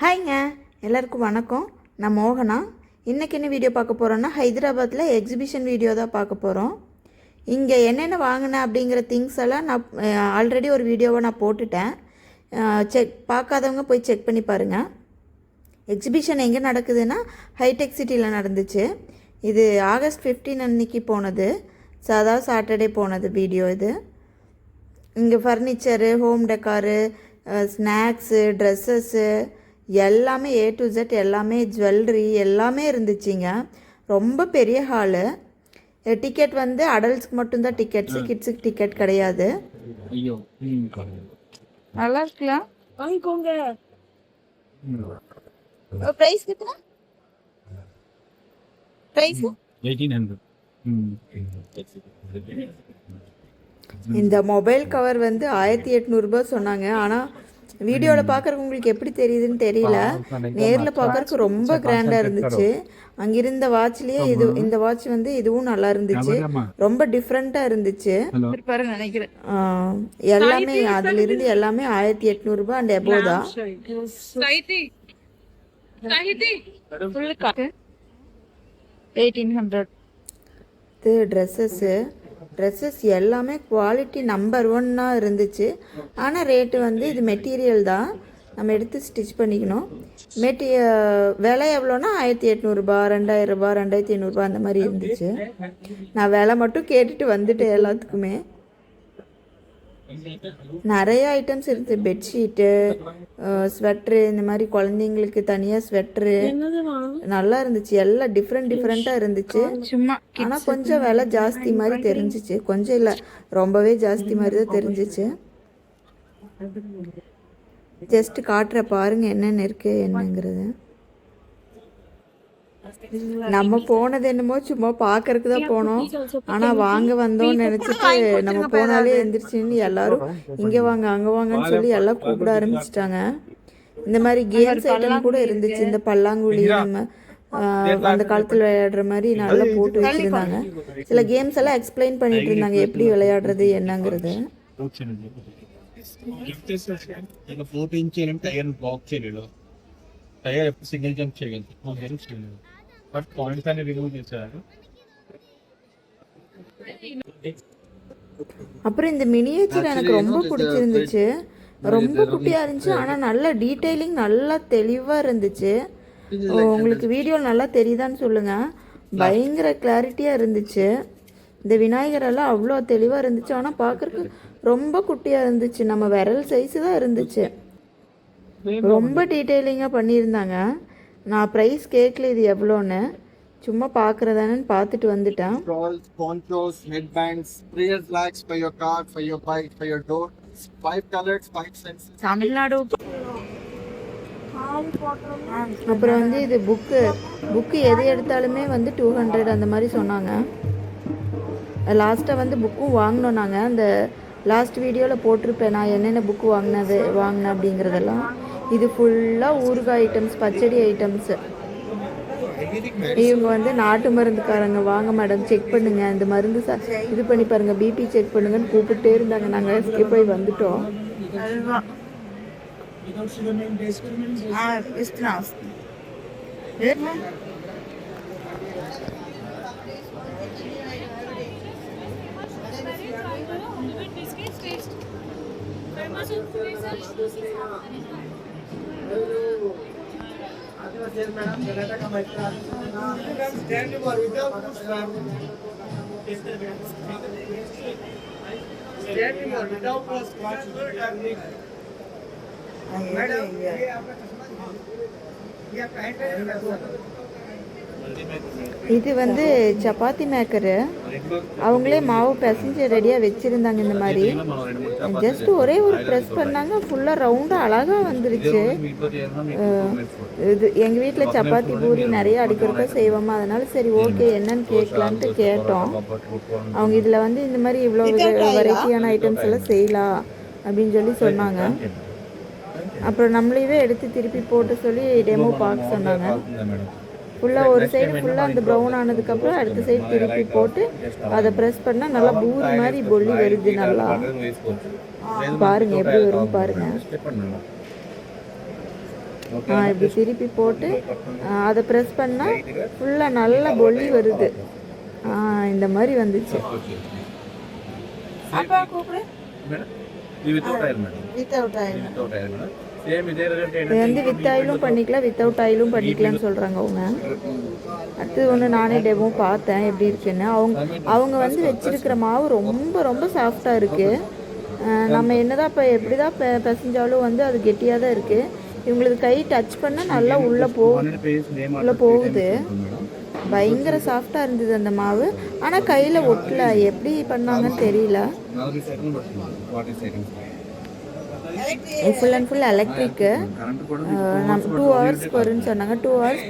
ஹாய்ங்க, எல்லாருக்கும் வணக்கம். நான் மோகனா. இன்றைக்கி என்ன வீடியோ பார்க்க போகிறோன்னா, ஹைதராபாத்தில் எக்ஸிபிஷன் வீடியோ தான் பார்க்க போகிறோம். இங்கே என்னென்ன வாங்கினேன் அப்படிங்கிற திங்ஸ் எல்லாம் நான் ஆல்ரெடி ஒரு வீடியோவை நான் போட்டுட்டேன். பார்க்காதவங்க போய் செக் பண்ணி பாருங்கள். எக்ஸிபிஷன் எங்கே நடக்குதுன்னா ஹைடெக் சிட்டியில் நடந்துச்சு. இது ஆகஸ்ட் 15 அன்னைக்கு போனது, அதாவது சாட்டர்டே போனது வீடியோ இது. இங்கே ஃபர்னிச்சரு, ஹோம் டெக்காரு, ஸ்நாக்ஸு, ட்ரெஸ்ஸஸ்ஸு எல்லாமே A to Z எல்லாமே, ஜுவல்லரி எல்லாமே இருந்துச்சுங்க. ரொம்ப பெரிய ஹாலு. டிக்கெட் வந்து அடல்ட்ஸ்க்கு மட்டும்தான் டிக்கெட்ஸு, கிட்ஸுக்கு டிக்கெட் கிடையாது. நல்லா இருக்கலாம், வாங்கிக்கோங்க. ப்ரைஸ் கிட்ட ப்ரைஸ் 1800. இந்த மொபைல் கவர் வந்து 1800 சொன்னாங்க. ஆனால் வீடியோவில் பார்க்குறக்கு உங்களுக்கு எப்படி தெரியுதுன்னு தெரியல. நேரில் பார்க்குறக்கு ரொம்ப கிராண்டாக இருந்துச்சு. அங்கிருந்த வாட்ச்லேயே இந்த வாட்ச் வந்து இதுவும் நல்லா இருந்துச்சு, ரொம்ப டிஃப்ரெண்ட்டாக இருந்துச்சு. எல்லாமே அதிலிருந்து எல்லாமே 1800 அண்ட் எபோ தான். ட்ரெஸ்ஸஸ் எல்லாமே குவாலிட்டி நம்பர் 1 இருந்துச்சு. ஆனால் ரேட்டு வந்து இது மெட்டீரியல் தான், நம்ம எடுத்து ஸ்டிச் பண்ணிக்கணும். விலை எவ்வளோன்னா 1800, 2000, 2500 அந்த மாதிரி இருந்துச்சு. நான் விலை மட்டும் கேட்டுட்டு வந்துட்டேன். எல்லாத்துக்குமே நிறைய ஐட்டம்ஸ் இருந்துச்சு. பெட்ஷீட்டு, ஸ்வெட்ரு, இந்த மாதிரி குழந்தைங்களுக்கு தனியாக ஸ்வெட்ரு நல்லா இருந்துச்சு. எல்லாம் டிஃப்ரெண்ட்டாக இருந்துச்சு. ஆனால் கொஞ்சம் விலை ஜாஸ்தி மாதிரி தெரிஞ்சிச்சு. கொஞ்சம் இல்லை, ரொம்பவே ஜாஸ்தி மாதிரி தான் தெரிஞ்சிச்சு. ஜஸ்ட் காட்டுற பாருங்க என்னென்ன இருக்குது என்னங்கிறது. நம்ம போனது என்னமோ சும்மா பார்க்கறதுக்கு தான் போனோம். ஆனால் வாங்க வந்தோம்னு நினச்சிட்டு நம்ம போனாலே எழுந்திரிச்சின்னு எல்லாரும் இங்கே வாங்க அங்கே வாங்கன்னு சொல்லி எல்லாம் கூப்பிட ஆரம்பிச்சிட்டாங்க. இந்த மாதிரி கேம்ஸ் ஐட்டம் கூட இருந்துச்சு. இந்த பல்லாங்குழி, நம்ம அந்த காலத்தில் விளையாடுற மாதிரி நல்லா போட்டு வச்சுருந்தாங்க. சில கேம்ஸ் எல்லாம் எக்ஸ்பிளைன் பண்ணிட்டு இருந்தாங்க எப்படி விளையாடுறது என்னங்கிறது. సింగిల్ జంప్ చేయగలరు, బట్ పాయింట్స్ అన్ని రిమూవ్ చేశారు. அப்புறம் இந்த மினியேச்சர் எனக்கு ரொம்ப பிடிச்சிருந்துச்சு. ரொம்ப குட்டியாக இருந்துச்சு, ஆனால் நல்ல டீட்டெயிலிங் நல்லா தெளிவாக இருந்துச்சு. உங்களுக்கு வீடியோ நல்லா தெரியுதான்னு சொல்லுங்கள். பயங்கர கிளாரிட்டியாக இருந்துச்சு. இந்த விநாயகரெல்லாம் அவ்வளோ தெளிவாக இருந்துச்சு. ஆனால் பார்க்குறதுக்கு ரொம்ப குட்டியாக இருந்துச்சு, நம்ம விரல் சைஸு தான் இருந்துச்சு. ரொம்ப டீட்டெயிலிங்காக பண்ணியிருந்தாங்க. நான் ப்ரைஸ் கேட்கல இது எவ்வளோன்னு, சும்மா பார்க்குறதானு பார்த்துட்டு வந்துட்டேன். தமிழ்நாடு. அப்புறம் வந்து இது புக்கு எது எடுத்தாலுமே வந்து 200 அந்த மாதிரி சொன்னாங்க. லாஸ்ட்டாக வந்து புக்கும் வாங்கினோம் நாங்கள். அந்த லாஸ்ட் வீடியோவில் போட்டிருப்பேன் நான் என்னென்ன புக்கு வாங்கினேன் அப்படிங்கிறதெல்லாம். இது ஃபுல்லாக ஊறுகாய் ஐட்டம்ஸ், பச்சடி ஐட்டம்ஸு. இவங்க வந்து நாட்டு மருந்துக்காரங்க. வாங்க மேடம் செக் பண்ணுங்கள், இந்த மருந்து இது பண்ணி பாருங்கள், பிபி செக் பண்ணுங்கன்னு கூப்பிட்டே இருந்தாங்க. நாங்கள் எஸ்கேப் போய் வந்துட்டோம். இது வந்து சப்பாத்தி மேக்கரு. அவங்களே மாவு பிசைஞ்சு ரெடியாக வச்சுருந்தாங்க. இந்த மாதிரி ஜஸ்ட் ஒரே ஒரு ப்ரெஸ் பண்ணாங்க, ஃபுல்லாக ரவுண்டாக அழகாக வந்துருச்சு. இது எங்கள் வீட்டில் சப்பாத்தி பூரி நிறைய அடிக்கிறப்ப செய்வோமா, அதனால சரி ஓகே என்னன்னு கேட்கலான்ட்டு கேட்டோம். அவங்க இதில் வந்து இந்த மாதிரி இவ்வளோ வெரைட்டியான ஐட்டம்ஸ் எல்லாம் செய்யலாம் அப்படின்னு சொல்லி சொன்னாங்க. அப்புறம் நம்மளையே எடுத்து திருப்பி போட்டு சொல்லி டெமோ பார்க்க சொன்னாங்க. ஃபுல்லாக ஒரு சைடு ஃபுல்லாக அந்த ப்ரௌன் ஆனதுக்கப்புறம் அடுத்த சைடு திருப்பி போட்டு அதை ப்ரெஸ் பண்ணால் நல்லா பூரி மாதிரி பொல்லி வருது. நல்லா பாருங்கள் எப்படி வரும் பாருங்கள். இப்படி திருப்பி போட்டு அதை ப்ரெஸ் பண்ணால் ஃபுல்லாக நல்லா பொல்லி வருது. இந்த மாதிரி வந்துச்சு. அப்பா கூப்பிடு. வித்தவுட் ஆயில் இது வந்து வித் ஆயிலும் பண்ணிக்கலாம், வித்தவுட் ஆயிலும் பண்ணிக்கலாம்னு சொல்கிறாங்க அவங்க. அடுத்தது ஒன்று நானே டெமோ பார்த்தேன் எப்படி இருக்குன்னு. அவங்க வந்து வச்சிருக்கிற மாவு ரொம்ப ரொம்ப சாஃப்டாக இருக்குது. நம்ம என்னதான் இப்போ எப்படி தான் பிசைஞ்சாலும் வந்து அது கெட்டியாக தான் இருக்குது. இவங்களுக்கு கை டச் பண்ணால் நல்லா உள்ளே போகுது. பயங்கர சாஃப்டாக இருந்தது அந்த மாவு. ஆனால் கையில் ஒட்டல. எப்படி பண்ணாங்கன்னு தெரியல. Full and full electric. நம்ம 2 hours வரும்னு சொன்னாங்க. 2 hours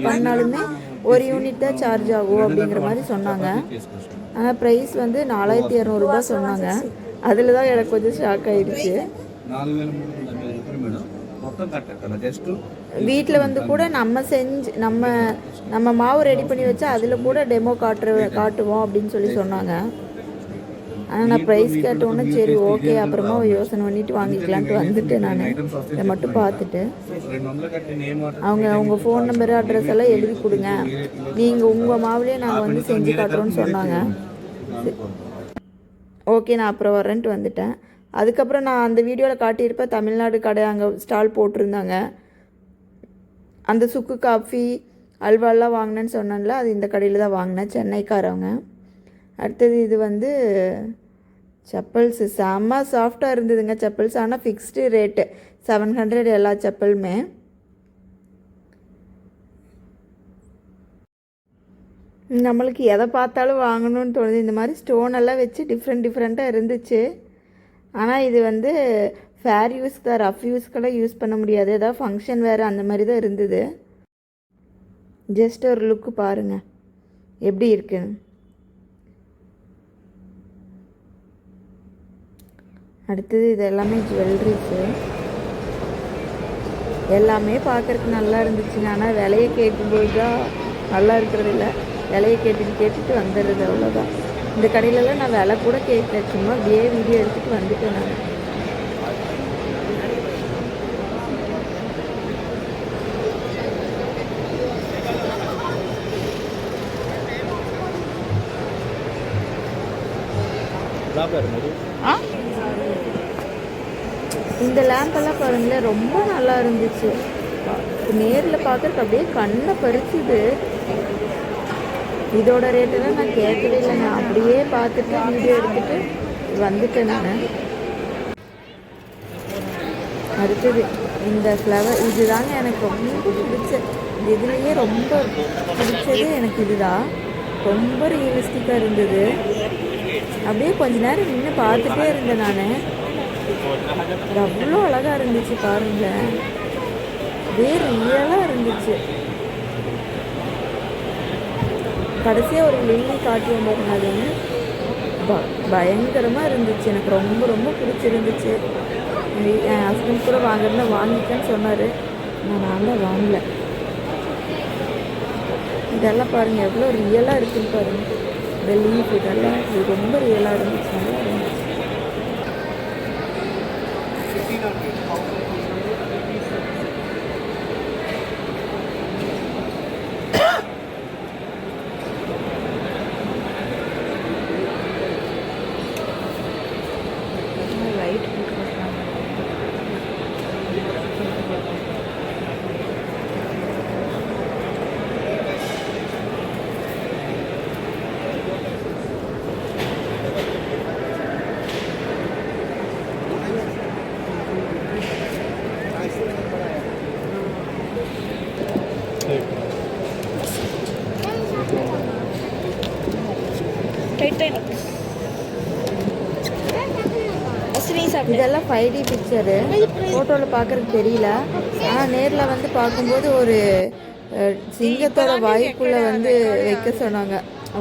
பண்ணாலுமே 1 யூனிட் தான் சார்ஜ் ஆகும் அப்படிங்கிற மாதிரி சொன்னாங்க. ஆனால் ப்ரைஸ் வந்து 4200 ரூபாய் சொன்னாங்க. அதில் தான் எனக்கு கொஞ்சம் ஷாக் ஆகிடுச்சு. வீட்டில் வந்து கூட நம்ம செஞ்சு நம்ம மாவு ரெடி பண்ணி வச்சா அதில் கூட டெமோ காட்டுவோம் அப்படின்னு சொல்லி சொன்னாங்க. ஆனால் நான் ப்ரைஸ் கேட்டோன்னே சரி ஓகே அப்புறமா யோசனை பண்ணிவிட்டு வாங்கிக்கலான்ட்டு வந்துட்டேன். நான் இதை மட்டும் பார்த்துட்டு அவங்க ஃபோன் நம்பரு அட்ரஸ் எல்லாம் எழுதி கொடுங்க, நீங்கள் உங்கள் மாவுலேயே நாங்கள் வந்து செஞ்சு காட்டுறோன்னு சொன்னாங்க. ஓகே நான் அப்புறம் வரேன்ட்டு வந்துட்டேன். அதுக்கப்புறம் நான் அந்த வீடியோவில் காட்டியிருப்பேன், தமிழ்நாடு கடை அங்கே ஸ்டால் போட்டிருந்தாங்க. அந்த சுக்கு காஃபி அல்வாலாம் வாங்கினேன்னு சொன்னேன்ல, அது இந்த கடையில் தான் வாங்கினேன், சென்னைக்காரவங்க. அடுத்தது இது வந்து செப்பல்ஸு செம்ம சாஃப்டாக இருந்ததுங்க செப்பல்ஸ். ஆனால் ஃபிக்ஸ்டு ரேட்டு 700 எல்லா செப்பலுமே. நம்மளுக்கு எதை பார்த்தாலும் வாங்கணும்னு தோணுது. இந்த மாதிரி ஸ்டோன் எல்லாம் வச்சு டிஃப்ரெண்ட்டாக இருந்துச்சு. ஆனால் இது வந்து ஃபேர் யூஸ் தான், ரஃப் யூஸ்க்கெல்லாம் யூஸ் பண்ண முடியாது. ஏதாவது ஃபங்க்ஷன் வேறு அந்த மாதிரி தான் இருந்தது. ஜஸ்ட் ஒரு லுக்கு பாருங்கள் எப்படி இருக்குன்னு. அடுத்தது இது எல்லாமே ஜுவல்லரிஸு. எல்லாமே பார்க்குறதுக்கு நல்லா இருந்துச்சுங்க. ஆனால் விலையை கேட்கும்போது தான் நல்லா இருக்கிறது இல்லை. விலையை கேட்டுட்டு வந்துடுறது அவ்வளோதான். இந்த கடையிலலாம் நான் விலை கூட கேட்கல, சும்மா அப்படியே வீடியோ எடுத்துகிட்டு வந்துட்டேன் நான். இந்த லேம்பெல்லாம் பாருங்களேன் ரொம்ப நல்லா இருந்துச்சு. நேரில் பார்க்குறதுக்கு அப்படியே கண்ணை பறிச்சுது. இதோட ரேட்டெல்லாம் நான் கேட்கவே இல்லை. நான் அப்படியே பார்த்துட்டு வீடியோ எடுத்துகிட்டு வந்துட்டேன் நான். அடுத்தது இந்த ஃப்ளவர் இதுதாங்க எனக்கு ரொம்ப பிடிச்ச. இதுலேயே ரொம்ப பிடிச்சது எனக்கு இதுதான். ரொம்ப ரியலிஸ்டிக்காக இருந்தது. அப்படியே கொஞ்ச நேரம் நின்று பார்த்துட்டே இருந்தேன் நான். அவ்வளோ அழகாக இருந்துச்சு பாருங்க. அப்படியே ரியலாக இருந்துச்சு. கடைசியாக ஒரு லில்லி காட்டுவோம் பாருங்க, அது வந்து பயங்கரமாக இருந்துச்சு. எனக்கு ரொம்ப ரொம்ப பிடிச்சிருந்துச்சு. என் ஹஸ்பண்ட் கூட வாங்குறதுனா வாங்கிட்டேன்னு சொன்னார். நான் தான் வாங்கலை. இதெல்லாம் பாருங்கள் எவ்வளோ ரியலாக இருக்குன்னு பாருங்கள். இந்த லீஃப் இதெல்லாம் இது ரொம்ப ரியலாக இருந்துச்சு, நல்லா இருந்துச்சு. லைட் இதெல்லாம் 5D பிக்சரு. ஃபோட்டோவில் பார்க்குறதுக்கு தெரியல. ஆனால் நேரில் வந்து பார்க்கும்போது ஒரு சிங்கத்தோட வாய்க்குள்ளே வந்து வைக்க சொன்னாங்க,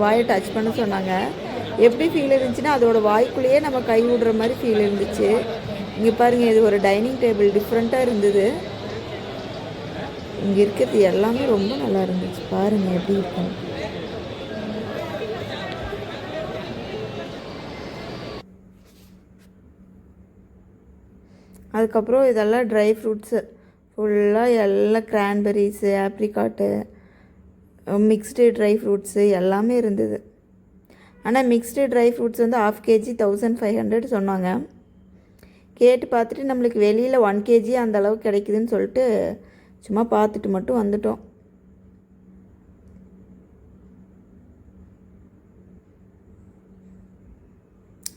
வாயை டச் பண்ண சொன்னாங்க. எப்படி ஃபீல் இருந்துச்சுன்னா அதோட வாய்க்குள்ளேயே நம்ம கை விடுற மாதிரி ஃபீல் இருந்துச்சு. இங்கே பாருங்கள், இது ஒரு டைனிங் டேபிள் டிஃப்ரெண்ட்டாக இருந்தது. இங்கே இருக்கிறது எல்லாமே ரொம்ப நல்லா இருந்துச்சு. பாருங்கள் எப்படி இருக்கும். அதுக்கப்புறம் இதெல்லாம் ட்ரை ஃப்ரூட்ஸு ஃபுல்லாக எல்லாம் கிரான்பெரிஸு, ஆப்ரிகாட்டு, மிக்ஸ்டு ட்ரை ஃப்ரூட்ஸு எல்லாமே இருந்தது. ஆனால் மிக்ஸ்டு ட்ரை ஃப்ரூட்ஸ் வந்து 1/2 kg 1500 சொன்னாங்க. கேட்டு பார்த்துட்டு நம்மளுக்கு வெளியில் 1 kg அந்த அளவு கிடைக்குதுன்னு சொல்லிட்டு சும்மா பார்த்துட்டு மட்டும் வந்துட்டோம்.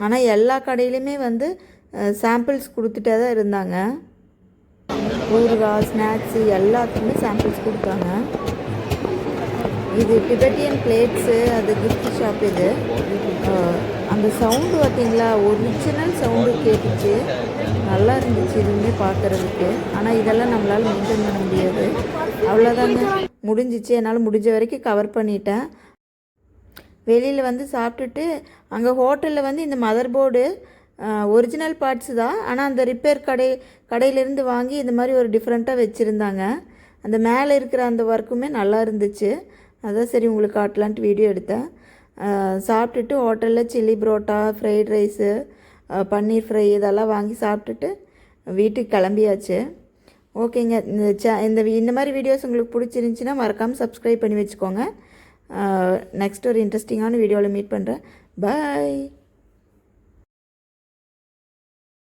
ஆனால் எல்லா கடையிலையுமே வந்து சாம்பிள்ஸ் கொடுத்துட்டே தான் இருந்தாங்க. ஊறுகாய், ஸ்நாக்ஸு எல்லாத்துக்குமே சாம்பிள்ஸ் கொடுத்தாங்க. இது டிபெட்டியன் பிளேட்ஸு, அது கிஃப்ட் ஷாப். இது அந்த சவுண்டு பார்த்தீங்களா, ஒரிஜினல் சவுண்டு கேட்டுச்சு. நல்லா இருந்துச்சு இதுவுமே பார்க்குறதுக்கு. ஆனால் இதெல்லாம் நம்மளால் மெயின்டைன் பண்ண முடியாது. அவ்வளோதாங்க, முடிஞ்சிச்சு. என்னால் முடிஞ்ச வரைக்கும் கவர் பண்ணிட்டேன். வெளியில் வந்து சாப்பிட்டுட்டு அங்கே ஹோட்டலில் வந்து இந்த மதர் போர்டு ஒரிஜினல் பார்ட்ஸு தான். ஆனால் அந்த ரிப்பேர் கடையிலேருந்து வாங்கி இந்த மாதிரி ஒரு டிஃப்ரெண்ட்டாக வச்சுருந்தாங்க. அந்த மேலே இருக்கிற அந்த ஒர்க்குமே நல்லா இருந்துச்சு. அதான் சரி உங்களுக்கு காட்டலான்ட்டு வீடியோ எடுத்தேன். சாப்பிட்டுட்டு ஹோட்டலில் சில்லி புரோட்டா, ஃப்ரைட் ரைஸு, பன்னீர் ஃப்ரை இதெல்லாம் வாங்கி சாப்பிட்டுட்டு வீட்டுக்கு கிளம்பியாச்சு. ஓகேங்க, இந்த மாதிரி வீடியோஸ் உங்களுக்கு பிடிச்சிருந்துச்சின்னா மறக்காமல் சப்ஸ்கிரைப் பண்ணி வச்சுக்கோங்க. நெக்ஸ்ட் ஒரு இன்ட்ரெஸ்டிங்கான வீடியோவில் மீட் பண்ணுறேன். பாய்.